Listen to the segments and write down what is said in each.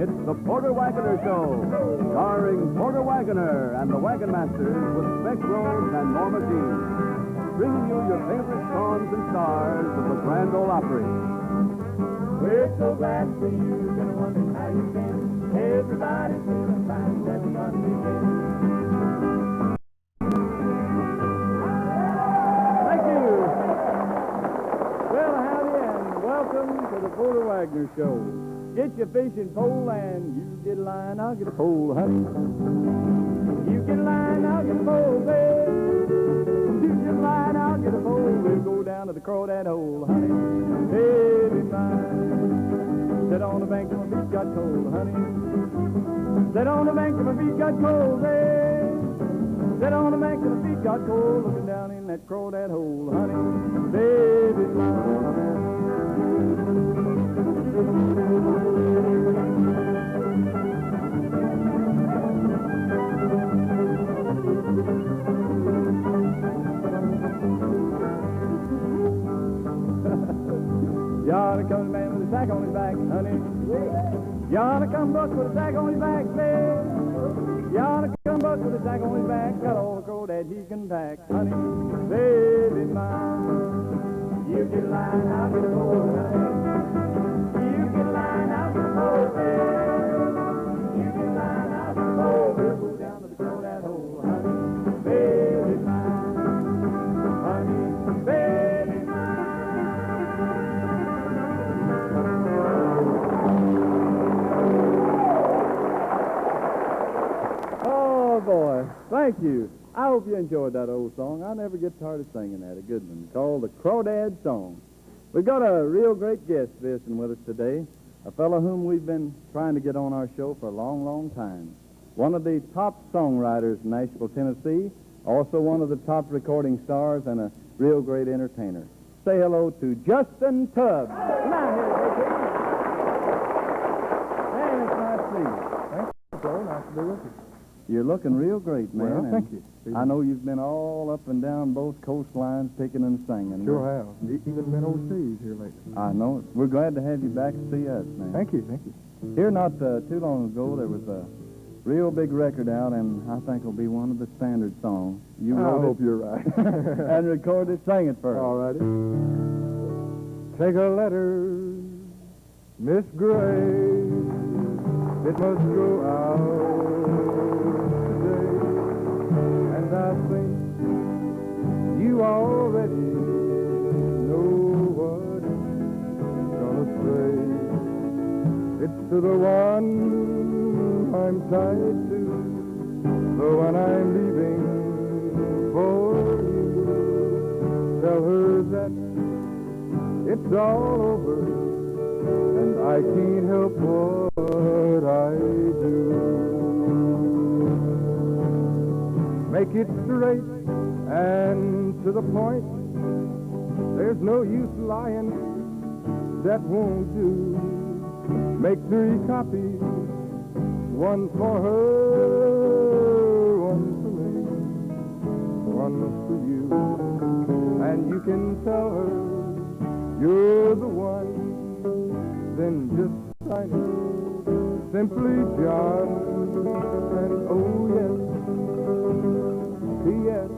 It's the Porter Wagoner Show, starring Porter Wagoner and the Wagonmasters with Speck, Rhodes, and Norma Jean, bringing you your favorite songs and stars of the Grand Ole Opry. We're so glad for you, gonna wonder how you've been. Everybody's feeling fine, let the fun begin. Thank you. Well, howdy, and welcome to the Porter Wagoner Show. Get your fishing pole and you get a line, I'll get a pole, honey. You get a line, I'll get a pole, babe. You get a line, I'll get a pole. We'll go down to the Crawdad hole, honey. Baby mine. Sit on the bank till my feet got cold, honey. Sit on the bank till my feet got cold, babe. Sit on the bank till my feet got cold, looking down in that Crawdad hole, honey. Baby mine. Yonder comes a man with a sack on his back, honey. Yonder comes Buck with a sack on his back, babe. Yonder comes Buck with a sack on his back. Got all the Crawdad he can pack, honey. Baby mine. You get a line, I'll get a pole, honey. You get a line, I'll get a pole, babe. You get a line, I'll get a pole. We'll go down to the Crawdad hole, honey. Baby mine. Honey, baby mine. Oh, boy. Thank you. I hope you enjoyed that old song. I never get tired of singing that. A good one called the Crawdad Song. We've got a real great guest visiting with us today, a fellow whom we've been trying to get on our show for a long, long time. One of the top songwriters in Nashville, Tennessee, also one of the top recording stars and a real great entertainer. Say hello to Justin Tubb. Come on here, baby. Man, it's nice to see you. Thank you, Joe. Nice to be with you. You're looking real great, man. Well, thank you. I know you've been all up and down both coastlines picking and singing. Sure have. Even been overseas here lately. I know it. We're glad to have you back to see us, man. Thank you, thank you. Here not too long ago, there was a real big record out, and I think it'll be one of the standard songs. You I wrote hope it you're right. and recorded it. Sing it first. All righty. Take a letter, Miss Gray. It must go out today. And I think you already know what it's gonna say. It's to the one I'm tied to, the one I'm leaving for you. Tell her that it's all over, and I can't help what I do. Make it straight and to the point. There's no use lying, that won't do. Make 3 copies, one for her, one for me, one for you. And you can tell her you're the one, then just sign it, simply John. And oh yes, P.S.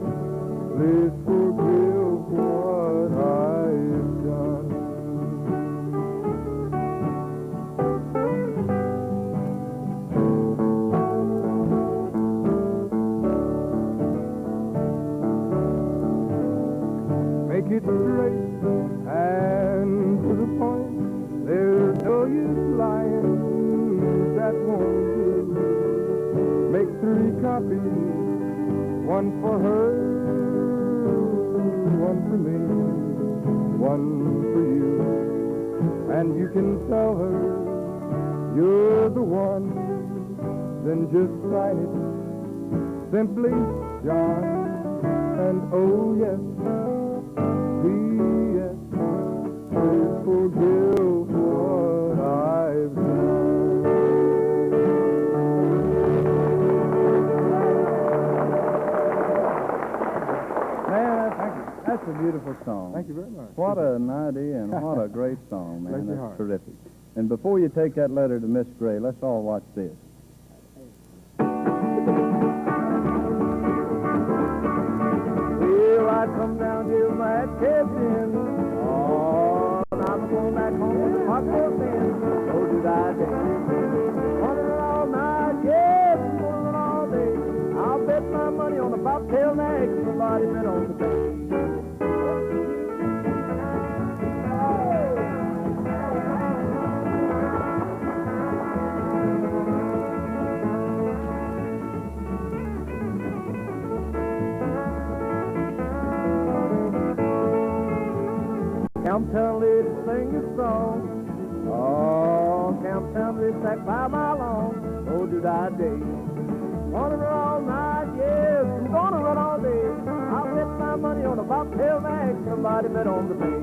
Please forgive what I've done. Make it straight and to the point. There's no use lying, that won't do. Make 3 copies, one for her, one for me, one for you. And you can tell her you're the one, then just sign it, simply John. And oh yes, P.S. Please forgive what I've done. Man, thank you. That's a beautiful song. Thank you very much. What an idea and what a great song, man. Bless your That's heart. terrific. And before you take that letter to Miss Gray, let's all watch this. Well, I come down to my cabin. Oh, I'm going back home with the hot boy band. Oh, did I dance? Running all night, yes, running all day. I'll bet my money on the bobtail nag. Somebody been on the bank. Camptown ladies sing this song. Oh, Camptown ladies that 5 mile long. Oh, did I day? Wanna run all night, yes, I'm gonna run all day. I'll bet my money on a bobtail nag. Somebody bet on the bay.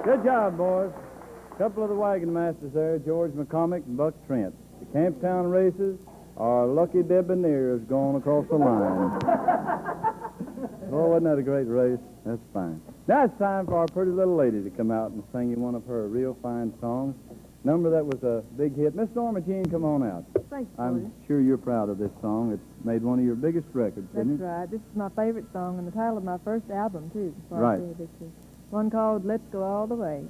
Good job, boys. A couple of the wagon masters there, George McCormick and Buck Trent. The Camptown races are lucky debonaires going across the line. Oh, wasn't that a great race? That's fine. Now it's time for our pretty little lady to come out and sing you one of her real fine songs. Number that was a big hit. Miss Norma Jean, come on out. Thanks, I'm Warden. sure you're proud of this song. It's made one of your biggest records, That's isn't it? right. This is my favorite song and the title of my first album, too. before I Right. did this is one called Let's Go All the Way.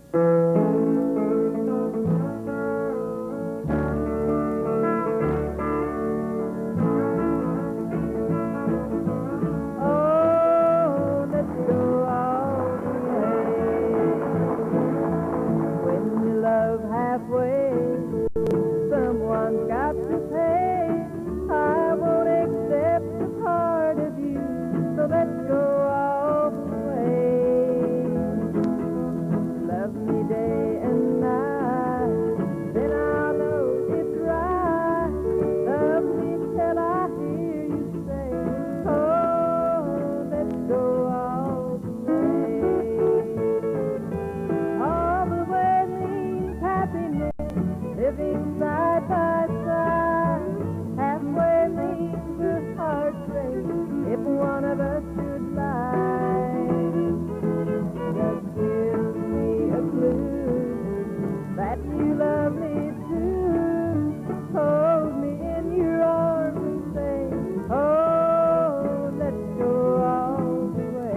Oh, let's go all the way. When you love halfway, someone's got to pay. I won't accept a part of you, so let's go all the way. Love me day and night, then I'll know it's right. Love me till I hear you say, oh, let's go all the way. All the way means happiness, living side by side. Halfway means a heartbreak if one of us should lie. Just give me a clue that you love me too. Hold me in your arms and say, oh, let's go all the way.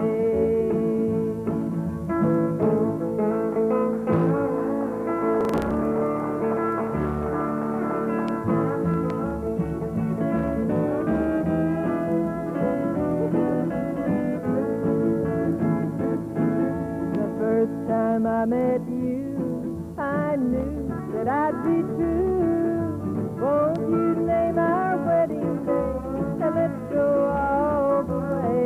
The first time I met you, I knew that I'd be true. Won't you name our wedding day and let's go all the way?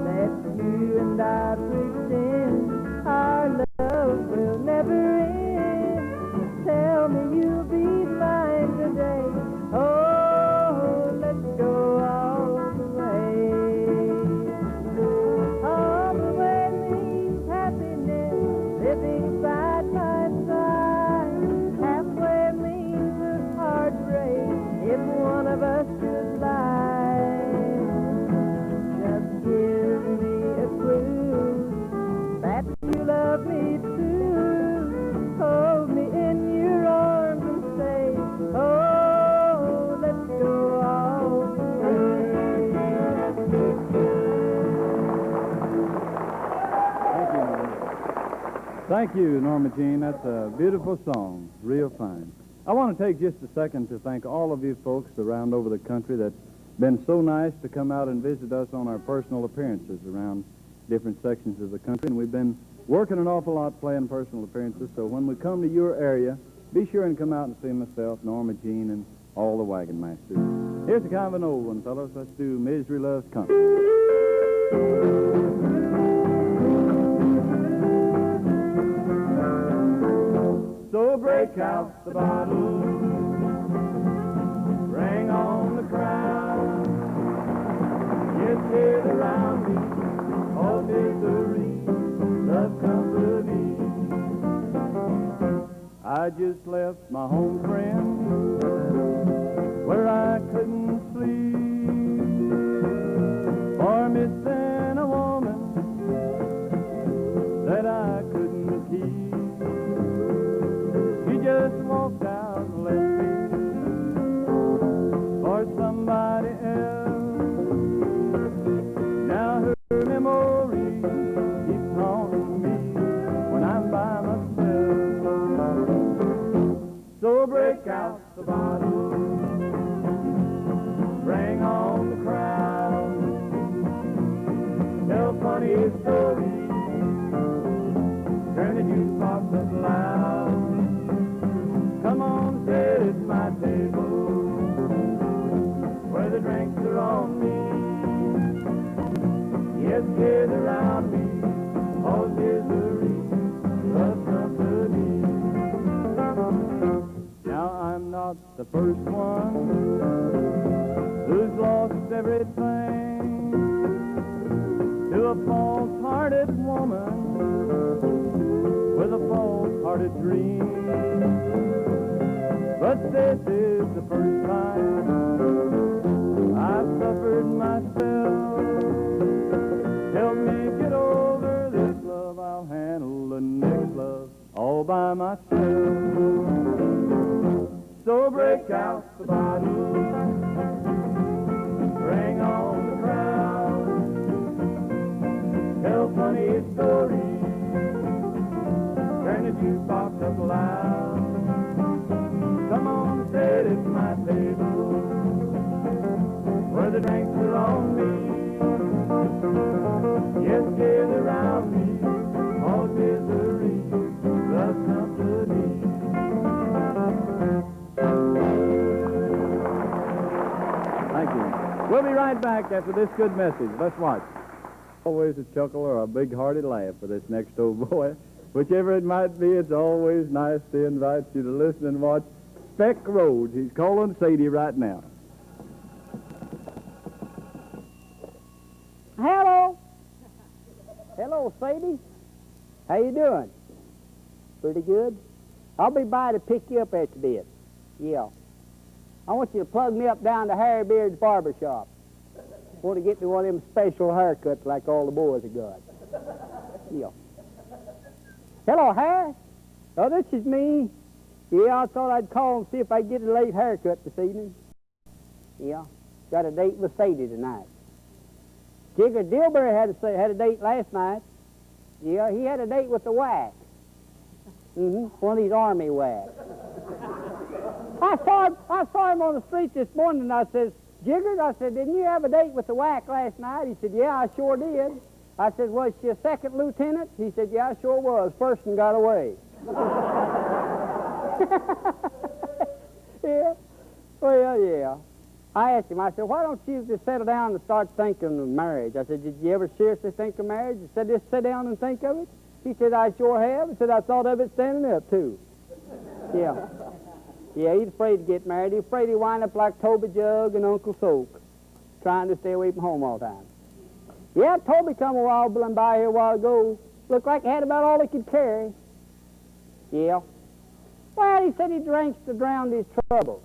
Let you and I pretend our love will never end. Tell me you'll be mine today. Oh, let's go all the way. All the way means happiness, living side by side. Halfway means a heartbreak if one of us should lie. Just give me a clue that you love me too. Hold me in your arms and say, oh, let's go all the way. Thank you, Norma Jean. That's a beautiful song. Real fine. I want to take just a second to thank all of you folks around over the country that's been so nice to come out and visit us on our personal appearances around different sections of the country. And we've been working an awful lot playing personal appearances, so when we come to your area, be sure and come out and see myself, Norma Jean, and all the Wagonmasters. Here's a kind of an old one, fellas. Let's do Misery Loves Company. So break out the bottle, bring on the crowd. Yes, gather around me, all misery, love company. I just left my home friend where I couldn't sleep for missing a woman that I couldn't keep. She just walked out and left me for somebody else. Now her memory keeps haunting me when I'm by myself. So break out the bottle, bring on the crowd, tell funny stories, turn the jukebox up loud. Come on, sit at my table, where the drinks are on me. Yes, gather around me, all misery, love company. Now I'm not the first one who's lost everything to a false-hearted woman with a false-hearted dream. But this is the first time I've suffered myself. Help me get over this love, I'll handle the next love all by myself. So break out the bottle, bring on the crowd, tell funny stories, turn the jukebox up loud. Come on, sit at my table, where the drinks are on me. Yes, gather around me, all misery, love company. Thank you. We'll be right back after this good message. Let's watch. Always a chuckle or a big-hearted laugh for this next old boy. Whichever it might be, it's always nice to invite you to listen and watch Speck Rhodes. He's calling Sadie right now. Hello. Hello, Sadie. How you doing? Pretty good. I'll be by to pick you up after this. Yeah. I want you to plug me up down to Harry Beard's barber shop. Want to get me one of them special haircuts like all the boys have got. Yeah. Hello, Harry. Oh, this is me. Yeah, I thought I'd call and see if I could get a late haircut this evening. Yeah. Got a date with Sadie tonight. Jigger Dilbury had a date last night. Yeah, he had a date with the whack. One of these army whacks. I saw him on the street this morning, and I says, Jigger, I said, didn't you have a date with the whack last night? He said, yeah, I sure did. I said, was she a second lieutenant? He said, yeah, I sure was. First one got away. Yeah. Well, yeah. I asked him, I said, why don't you just settle down and start thinking of marriage? I said, did you ever seriously think of marriage? He said, just sit down and think of it? He said, I sure have. He said, I thought of it standing up, too. Yeah. Yeah, he's afraid to get married. He's afraid he'll wind up like Toby Jug and Uncle Soak, trying to stay away from home all the time. Yeah, Toby come a while by here a while ago. Looked like he had about all he could carry. Yeah. Well, he said he drinks to drown his troubles.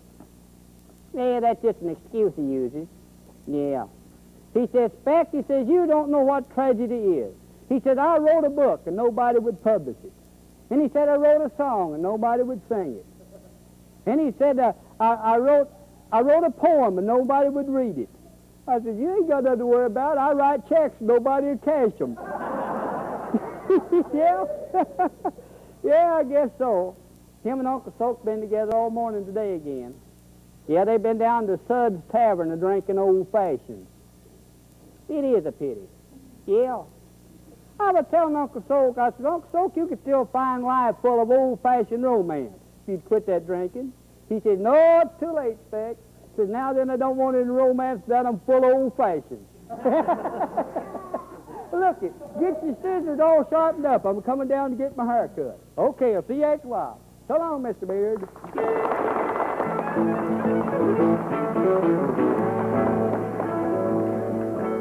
Yeah, that's just an excuse he uses. Yeah. He says, Speck, he says, you don't know what tragedy is. He said, I wrote a book and nobody would publish it. And he said, I wrote a song and nobody would sing it. And he said, I wrote a poem and nobody would read it. I said, you ain't got nothing to worry about. I write checks and nobody will cash them. Yeah? Yeah, I guess so. Him and Uncle Soak been together all morning today again. Yeah, they've been down to Suds Tavern and drinking old-fashioned. It is a pity. Yeah. I was telling Uncle Soak, I said, Uncle Soak, you could still find life full of old-fashioned romance if you'd quit that drinking. He said, no, it's too late, Speck. He said, now then I don't want any romance, that I'm full of old-fashioned. Look it, get your scissors all sharpened up. I'm coming down to get my hair cut. Okay, I'll see you after a while. So long, Mr. Beard.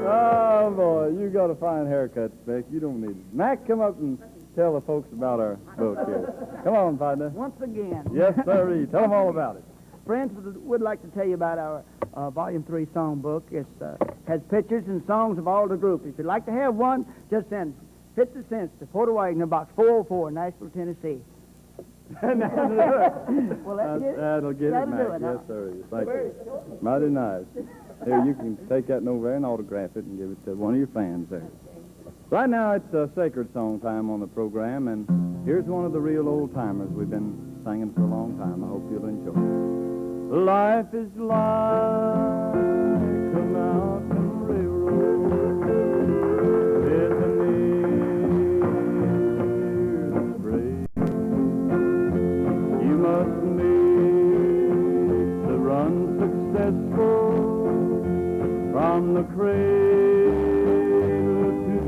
Oh, boy, you got a fine haircut, Speck. You don't need it. Mack, come up and tell the folks about our boat here. Come on, partner. Once again. Yes, sir. Tell them all about it. Friends, would like to tell you about our Volume 3 songbook. It has pictures and songs of all the group. If you'd like to have one, just send 50 cents to Porter Wagoner, Box 404, Nashville, Tennessee. Well, That'll get it, Mack. Yes, sir. Thank you. Mighty nice. Here, you can take that over there and autograph it and give it to one of your fans there. Right now, it's sacred song time on the program, and here's one of the real old-timers we've been singing for a long time. I hope you'll enjoy it. Life is like a mountain railroad heading near the spray. You must make the run successful from the cradle to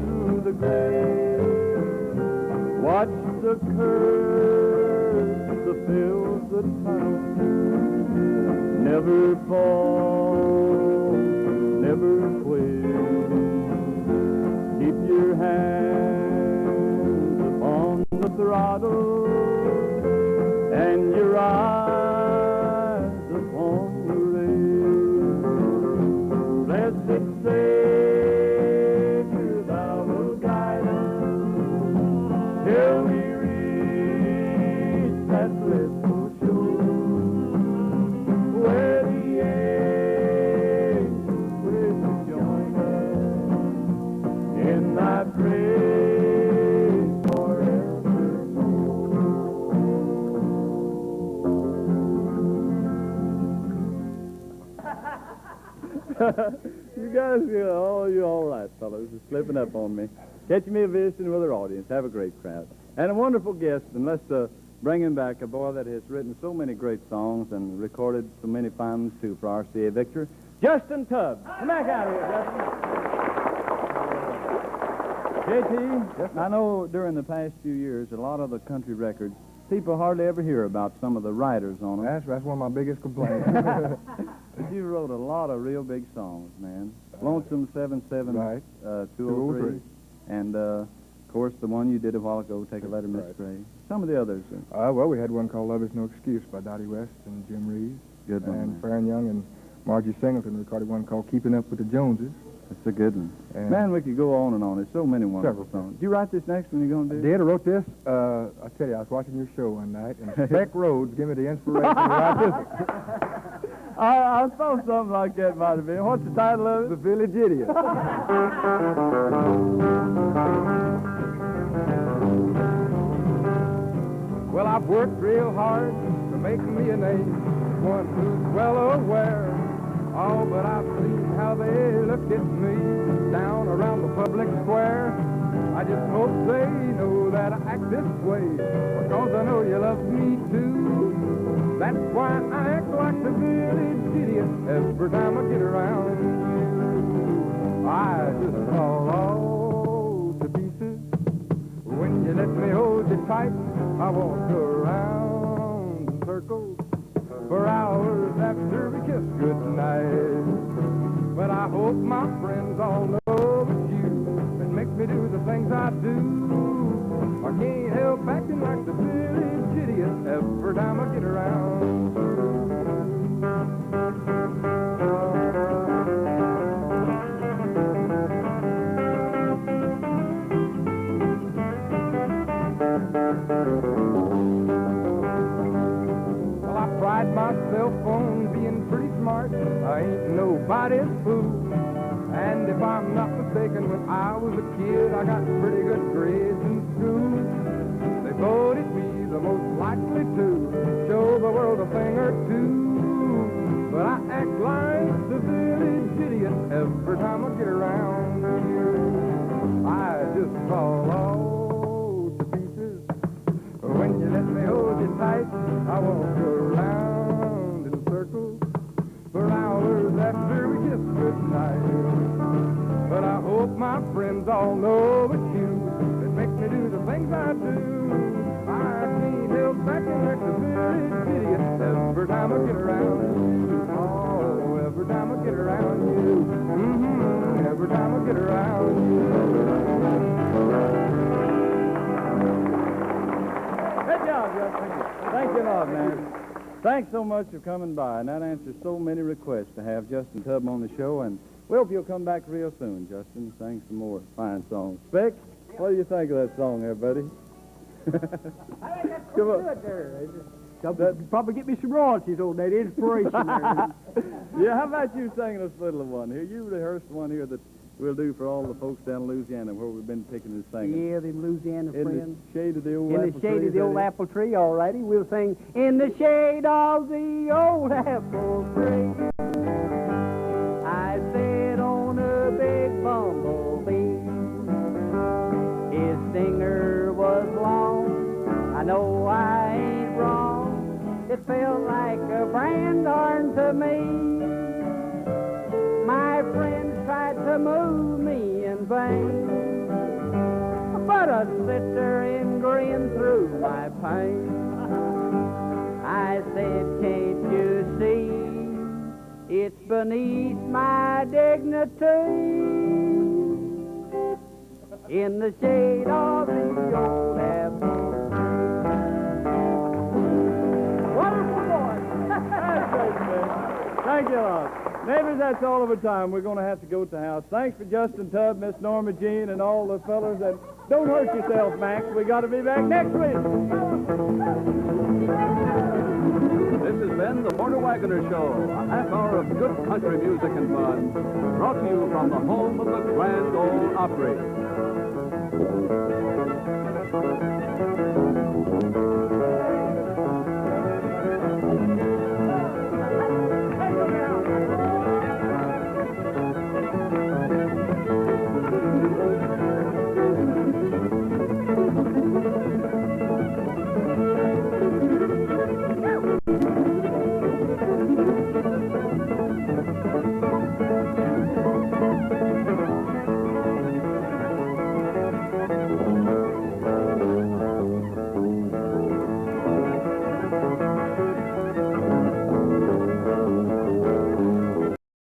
the grave. Watch the curve that fills the tunnel. Never fall, never quit. Keep your hands upon the throttle and your eyes upon the rail. Blessed Savior, thou wilt guide us till we reach that blissful shore, where the angels will join us in thy praise forevermore. You guys, you're all right, fellows. You're slipping up on me. Catch me a visiting with our audience. Have a great crowd. And a wonderful guest, and let's bring him back, a boy that has written so many great songs and recorded so many fine ones, too, for RCA Victor, Justin Tubb. Come back out here, Justin. JT, I know during the past few years, a lot of the country records, people hardly ever hear about some of the writers on them. That's one of my biggest complaints. But you wrote a lot of real big songs, man. Lonesome 77, Right. 203. And, of course, the one you did a while ago, Take a Letter, Miss Right. Gray. Some of the others. Well, we had one called Love Is No Excuse by Dottie West and Jim Reeves. Good one, And man. Farron Young and Margie Singleton recorded one called Keeping Up with the Joneses. That's a good one. And Man, we could go on and on. There's so many wonderful Several. songs. Did you write this next one you're going to do? I wrote this. I tell you, I was watching your show one night, and Speck Rhodes gave me the inspiration to write this one. I thought something like that might have been. What's the title of it? The Village Idiot. Well, I've worked real hard to make me a name, one who's well aware. Oh, but I've seen how they look at me down around the public square. I just hope they know that I act this way, because I know you love me too. That's why I act like the village idiot every time I get around you. I just fall all to pieces when you let me hold you tight. I walk around in circles for hours after we kiss goodnight. But I hope my friends all know it's you that makes me do the things I do. I can't help acting like the village idiot every time I get around. Well, I pride myself on being pretty smart. I ain't nobody's fool. And if I'm not mistaken, when I was a kid, I got pretty good grades in school. They voted me the most likely to show the world a thing or two. But I act like the village idiot every time I get around you. I just fall all to pieces when you let me hold you tight. I walk around in circles for hours after we kiss goodnight. But I hope my friends all know it's you that makes me do the things I do. I can't help back and let the spirit get you every time I get around you. Oh, every time I get around you. Every time I get around you. Good job, Justin. Thank you a lot, man. Thanks so much for coming by, and that answers so many requests to have Justin Tubb on the show, and we hope you'll come back real soon, Justin. Sing some more fine songs. Speck, what do you think of that song there, buddy? I think that's Come on. good there. Probably get me some royalties on that inspiration there. Yeah, how about you singing us a little one here? You rehearsed one here that we'll do for all the folks down in Louisiana where we've been picking and singing. Yeah, them Louisiana In friends. the shade of the old In apple the tree. shade of the is old that it? apple tree, all righty. We'll sing, in the shade of the old apple tree. I sat on a big bumblebee. His stinger was long. I know I ain't wrong. It felt like a brand iron to me. My friends tried to move me in vain, but I sit there and grin through my pain. I said, can't you see, it's beneath my dignity. In the shade of the old apple. Wonderful voice. That's great, man. Thank you a lot. Neighbors, that's all of our time. We're going to have to go to the house. Thanks for Justin Tubb, Miss Norma Jean, and all the fellas. And don't hurt yourself, Mack. We got to be back next week. This has been the Porter Wagoner Show, a half hour of good country music and fun, brought to you from the home of the Grand Ole Opry.